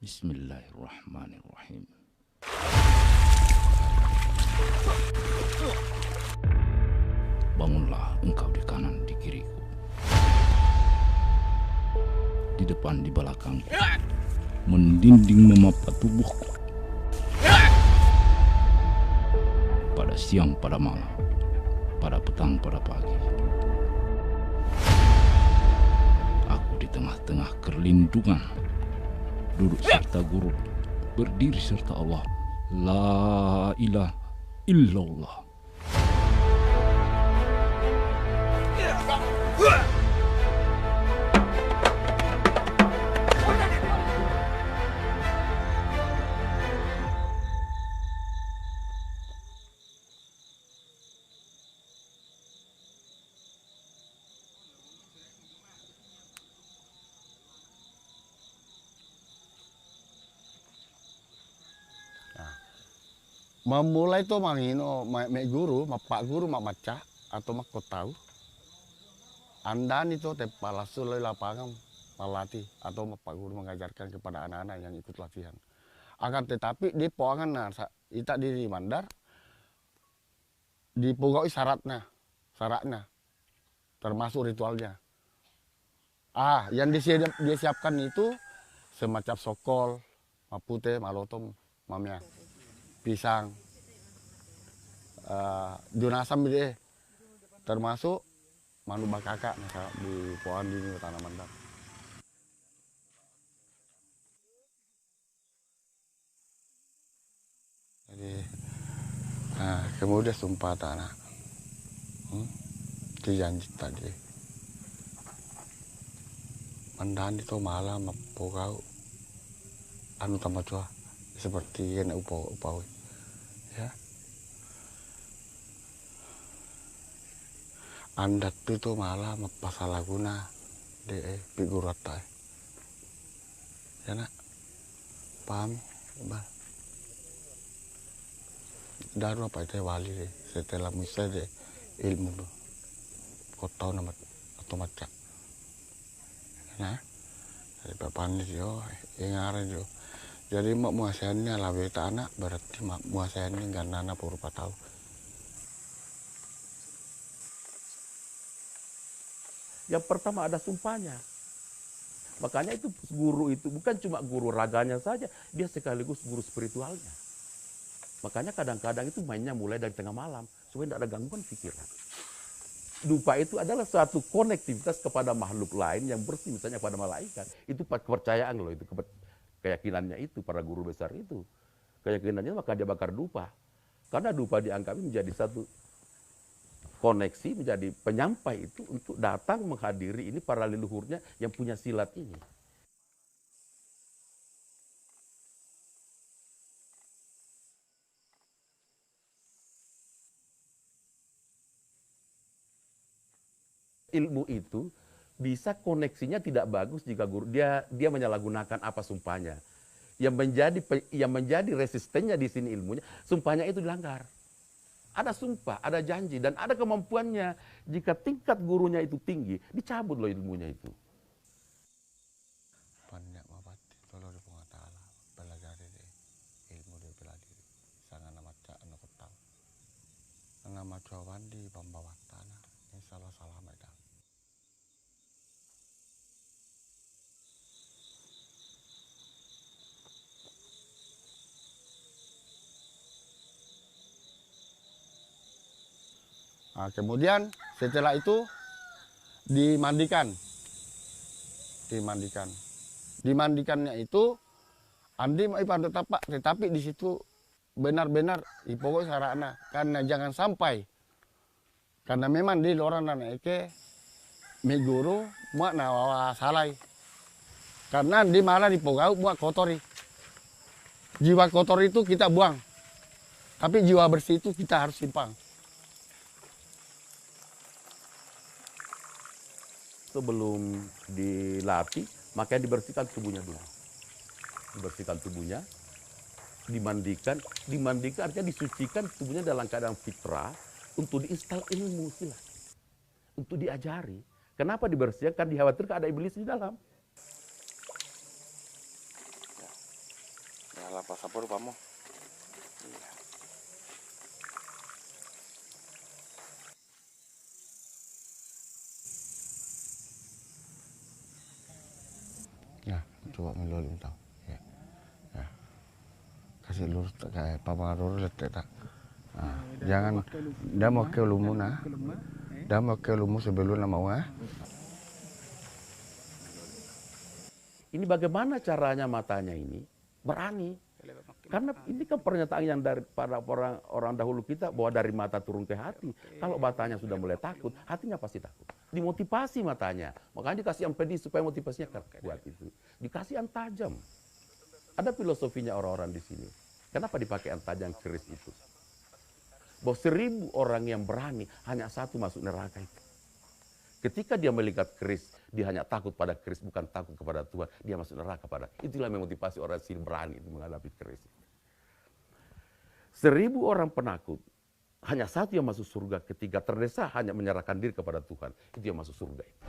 Bismillahirrahmanirrahim. Bangunlah engkau di kanan di kiriku, di depan di belakang, mendinding memapat tubuhku, pada siang pada malam, pada petang pada pagi. Aku di tengah-tengah kerlindungan, duduk serta guru, berdiri serta Allah. La ilaha illallah. Memulai itu mangino mek guru, pak guru mak baca atau mak kau tahu. Andan itu te palasul lapangan melatih atau pak guru mengajarkan kepada anak-anak yang ikut latihan. Akan tetapi di poangan ita di mandar dipugoi syaratnya termasuk ritualnya. Yang disiapkan itu semacam sokol, mapute, malotom, mamnya. Pisang, junasam deh, termasuk manu bakaka di pohon di tanaman mandar. Jadi, kemudian sumpah tanah, janji tadi, mandan itu malam pokau, anu tambah cua seperti yang upau. Ya. Andat itu malah masalah guna de figurata. Ya nak, paham? Daru apa itu wali deh, setelah misal deh ilmu tuh, kau tahu nama atau macam, nah, dari papan itu, ingaran itu. Jadi mak muasannya lah beta anak berarti mak muasannya nggak nana purpa tahu. Yang pertama ada sumpahnya. Makanya itu guru itu bukan cuma guru raganya saja, dia sekaligus guru spiritualnya. Makanya kadang-kadang itu mainnya mulai dari tengah malam supaya tidak ada gangguan pikiran. Dupa itu adalah suatu konektivitas kepada makhluk lain yang bersih, misalnya pada malaikat. Itu kepercayaan loh, itu keyakinannya itu, para guru besar itu. Keyakinannya maka dia bakar dupa. Karena dupa dianggap menjadi satu koneksi, menjadi penyampai itu untuk datang menghadiri ini para leluhurnya yang punya silat ini. Ilmu itu bisa koneksinya tidak bagus jika guru dia menyalahgunakan apa sumpahnya. Yang menjadi resistennya di sini ilmunya, sumpahnya itu dilanggar. Ada sumpah, ada janji, dan ada kemampuannya. Jika tingkat gurunya itu tinggi, dicabut loh ilmunya itu. Banyak mabati kalau di pengatala belajar ilmu dia pelajari. Sangat nama cak anak ketau. Nama cawan di pembawatana. Ini salah medan. Kemudian setelah itu dimandikannya itu andi mai pandu tapak, tetapi di situ benar-benar pokok sarana karena jangan sampai karena memang di orang anak eke mi guru muak nawawa salai karena di malah di pogau muak kotori, jiwa kotor itu kita buang tapi jiwa bersih itu kita harus simpan. Sebelum dilatih, makanya dibersihkan tubuhnya dulu. Dibersihkan tubuhnya, dimandikan artinya disucikan tubuhnya dalam keadaan fitrah untuk diinstal ilmu silat. Untuk diajari. Kenapa dibersihkan? Dikhawatirkan ada iblis di dalam. rupa-rupamu. Ya, coba melulu tahu. Ya. Ya. Kasih lurus kayak papa lurus tak. Nah, jangan dah mau ke lumuna. Dah mau ke lumu sebelum nama wa. Ini bagaimana caranya matanya ini berani? Karena ini kan pernyataan yang daripada orang dahulu kita bahwa dari mata turun ke hati. Kalau matanya sudah mulai takut, hatinya pasti takut. Dimotivasi matanya. Makanya dikasih yang pedih supaya motivasinya kuat itu. Dikasih yang tajam. Ada filosofinya orang-orang di sini. Kenapa dipakai yang tajam keris itu? Bahwa 1000 orang yang berani, hanya satu masuk neraka itu. Ketika dia melihat keris, dia hanya takut pada keris, bukan takut kepada Tuhan. Dia masuk neraka pada. Itulah memotivasi orang sini berani itu menghadapi keris. 1000 orang penakut, hanya satu yang masuk surga. Ketika terdesak hanya menyerahkan diri kepada Tuhan, itu yang masuk surga itu.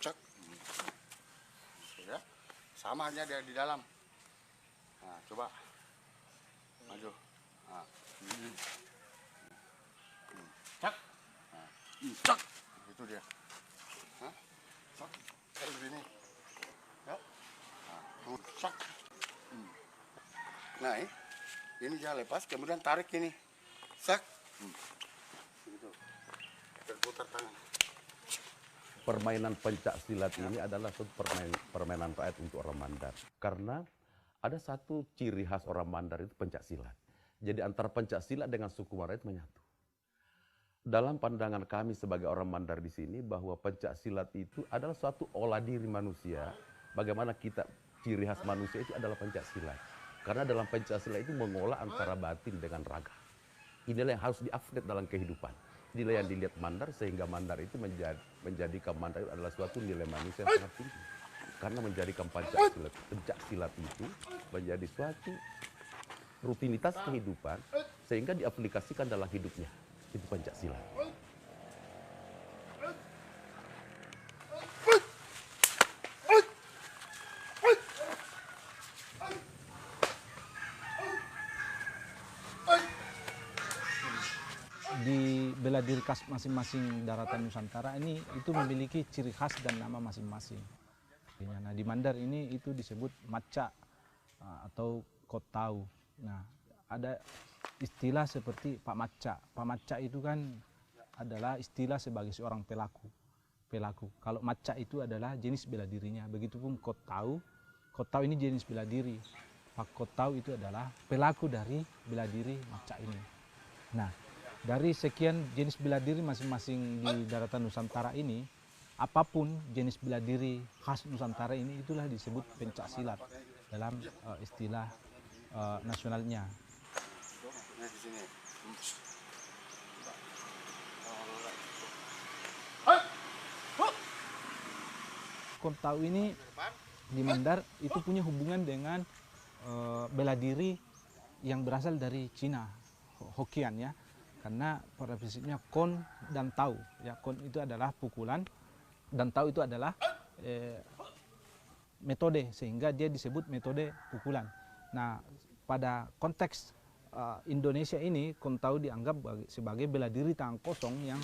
Cek. Ya. Sama hanya dia di dalam. Nah, coba. Maju. Nah. Cek. Nah. Cek. Itu dia. Hah? Cek. Kayak begini. Ya. Nah, cek. Nah, ini jangan lepas, kemudian tarik ini. Sak. Begitu. Berputar tangan. Permainan pencak silat ini adalah suatu permainan rakyat untuk orang Mandar. Karena ada satu ciri khas orang Mandar itu pencak silat. Jadi antara pencak silat dengan suku Mandar itu menyatu. Dalam pandangan kami sebagai orang Mandar di sini bahwa pencak silat itu adalah suatu olah diri manusia. Bagaimana kita ciri khas manusia itu adalah pencak silat. Karena dalam pencak silat itu mengolah antara batin dengan raga. Inilah yang harus di-update dalam kehidupan. Inilah yang dilihat Mandar sehingga Mandar itu menjadikan Mandar itu adalah suatu nilai manusia yang sangat tinggi. Karena menjadikan pencak silat itu menjadi suatu rutinitas kehidupan sehingga diaplikasikan dalam hidupnya. Itu pencak silat. Di bela diri khas masing-masing daratan Nusantara ini itu memiliki ciri khas dan nama masing-masing. Nah, di Mandar ini itu disebut maca atau kotau. Nah, ada istilah seperti Pak Maca. Pak Maca itu kan adalah istilah sebagai seorang pelaku. Kalau maca itu adalah jenis bela dirinya. Begitupun kotau. Kotau ini jenis bela diri. Pak Kotau itu adalah pelaku dari bela diri maca ini. Nah, dari sekian jenis bela diri masing-masing di daratan Nusantara ini, apapun jenis bela diri khas Nusantara ini itulah disebut pencak silat dalam istilah nasionalnya. Kotau ini di Mandar itu punya hubungan dengan bela diri yang berasal dari Cina, Hokkien ya. Karena pada prinsipnya kon dan tau, ya kon itu adalah pukulan dan tau itu adalah metode, sehingga dia disebut metode pukulan. Nah, pada konteks Indonesia ini, kon tau dianggap sebagai bela diri tangan kosong yang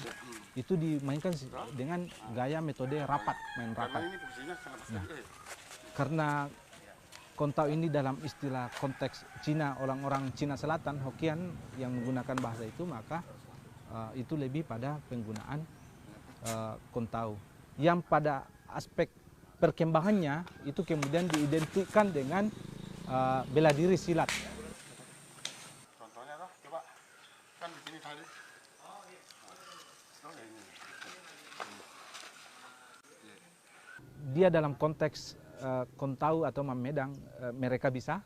itu dimainkan dengan gaya metode rapat, main rapat. Nah, karena kontau ini dalam istilah konteks Cina, orang-orang Cina Selatan, Hokkien yang menggunakan bahasa itu, maka itu lebih pada penggunaan kontau. Yang pada aspek perkembangannya itu kemudian diidentikan dengan bela diri silat. Contohnya toh, coba kan dia dalam konteks Kontau atau Mamedang mereka bisa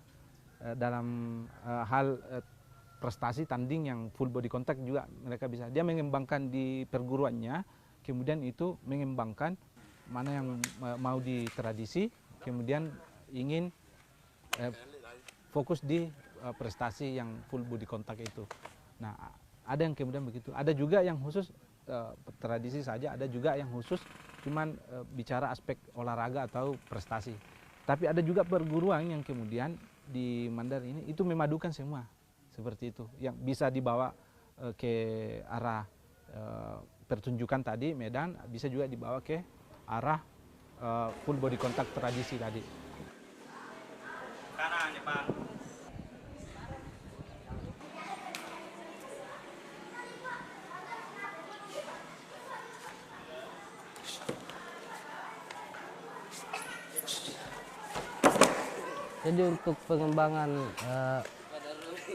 dalam hal prestasi tanding yang full body contact juga mereka bisa. Dia mengembangkan di perguruannya, kemudian itu mengembangkan mana yang mau di tradisi, kemudian ingin fokus di prestasi yang full body contact itu. Nah, ada yang kemudian begitu. Ada juga yang khusus tradisi saja, ada juga yang khusus cuman bicara aspek olahraga atau prestasi. Tapi ada juga perguruan yang kemudian di Mandar ini itu memadukan semua seperti itu, yang bisa dibawa ke arah pertunjukan tadi Medan, bisa juga dibawa ke arah full body contact tradisi tadi. Kanan ya Pak. Jadi untuk pengembangan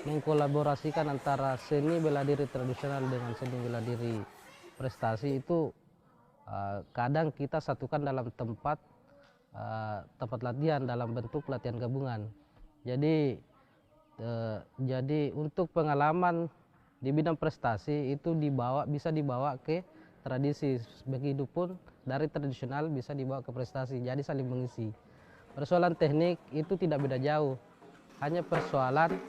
mengkolaborasikan antara seni bela diri tradisional dengan seni bela diri prestasi itu kadang kita satukan dalam tempat latihan dalam bentuk latihan gabungan. Jadi untuk pengalaman di bidang prestasi itu bisa dibawa ke tradisi, begitupun dari tradisional bisa dibawa ke prestasi. Jadi saling mengisi. Persoalan teknik itu tidak beda jauh, hanya persoalan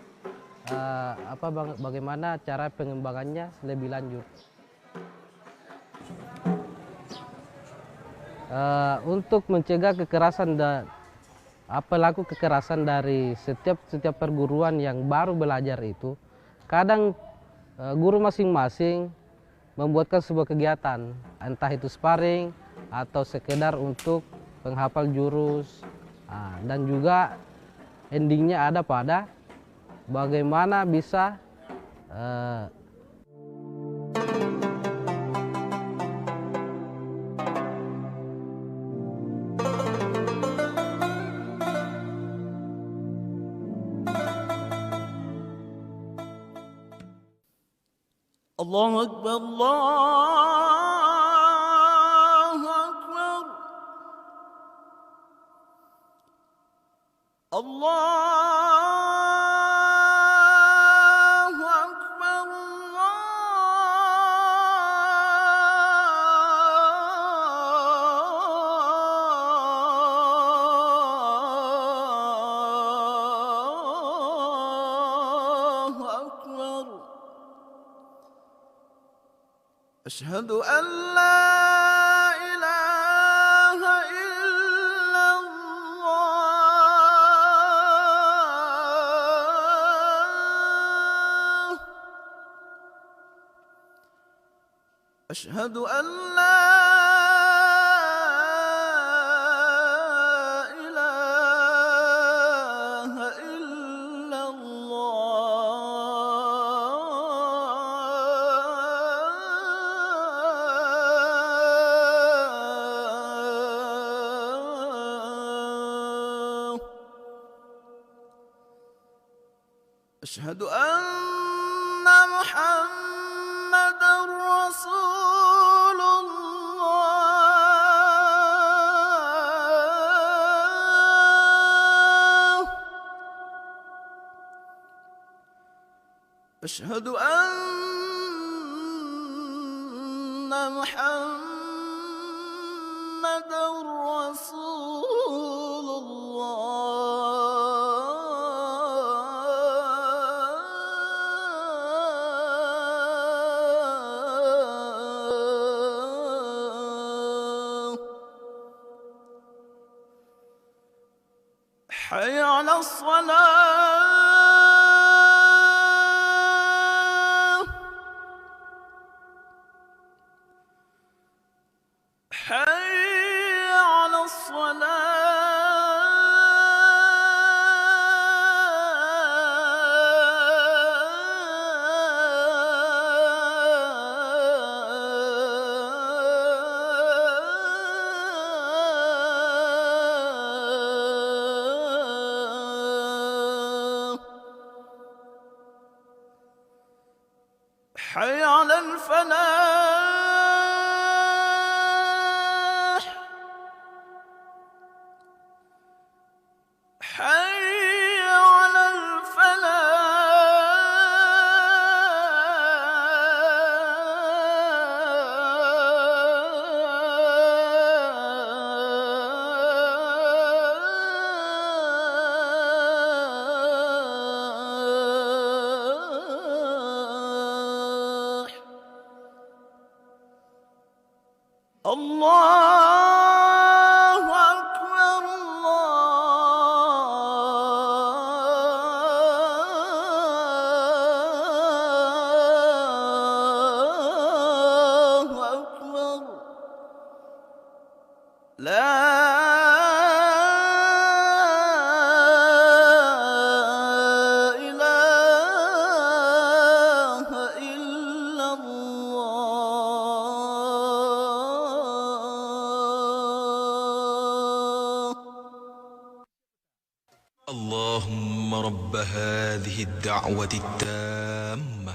bagaimana cara pengembangannya lebih lanjut. Untuk mencegah kekerasan dan pelaku kekerasan dari setiap perguruan yang baru belajar itu, kadang guru masing-masing membuatkan sebuah kegiatan, entah itu sparring atau sekedar untuk penghafal jurus. Dan juga endingnya ada pada bagaimana bisa Allahu Akbar, Allahu Akbar. Allahu Akbar, Allahu Akbar. Asyhadu an la ilaha illallah. Asyhadu an la ilaha illallah. Asyhadu anna Muhammadar Rasulullah. Asyhadu anna Muhammadar Rasulullah. Hayya 'alas salah. Hayya 'alas salah. Hayya 'alal falah. الله أكبر الله أكبر لا إله إلا الله. اللهم رب هذه الدعوة التامة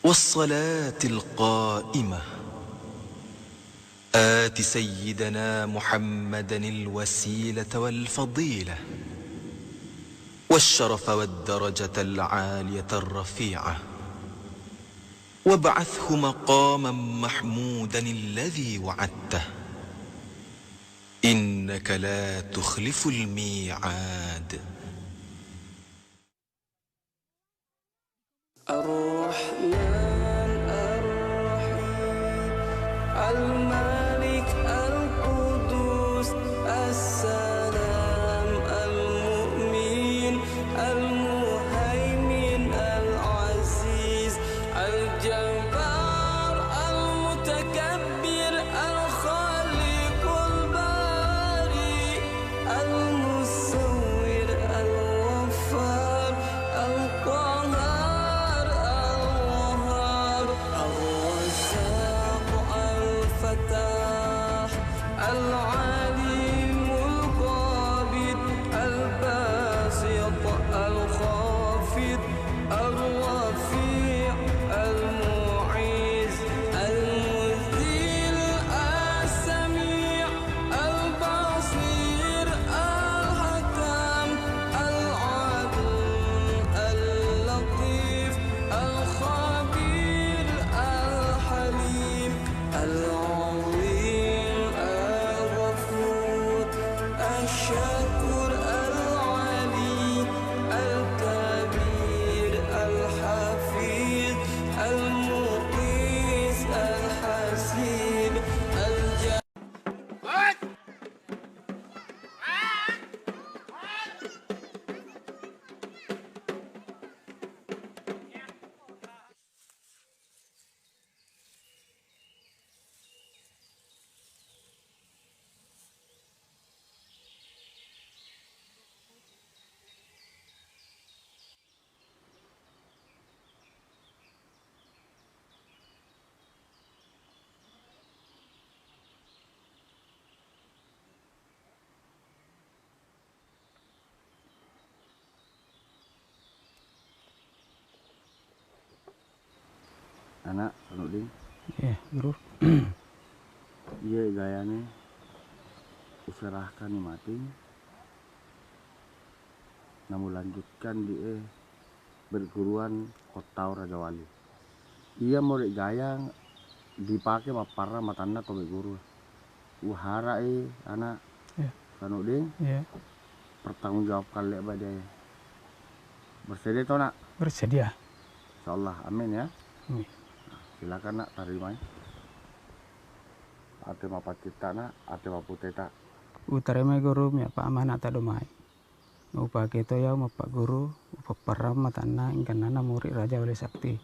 والصلاة القائمة آت سيدنا محمدا الوسيلة والفضيلة والشرف والدرجة العالية الرفيعة وابعثه مقاما محمودا الذي وعدته إنك لا تخلف الميعاد. الرحمن الرحيم الملك القدوس السلام المؤمن المهيمن العزيز الجبار المتكبر الخالق الباري المصور الغفار القهار الوهاب الرزاق الفتاح العليم القابض الباسط الخافض الرفيع المعز المذل السميع البصير الحكم العدل اللطيف الخبير الحليم العظيم الغفور الشكور العلي الكبير الحفيظ المقيس الحسيب Anak, Sanudin, Iya, Guru. iya gayanya userahkan ni mati, namun lanjutkan dia berguruan Kota Raja Wali. Ia murid gaya dipakai mapara matanda atau guru. Uhara anak, Iya. Sanudin, Iya, pertanggungjawabkan lebar dia. Bersedia toh nak? bersedia. Insyaallah, amin ya. Amin. Silakan nak terima. Ate mapat kita nak, ate maputeta. Utareme Guru mi apa amanat adomai. Upa kita ya mapak Guru, upa param matana ingkanana murid Raja Wali Sakti.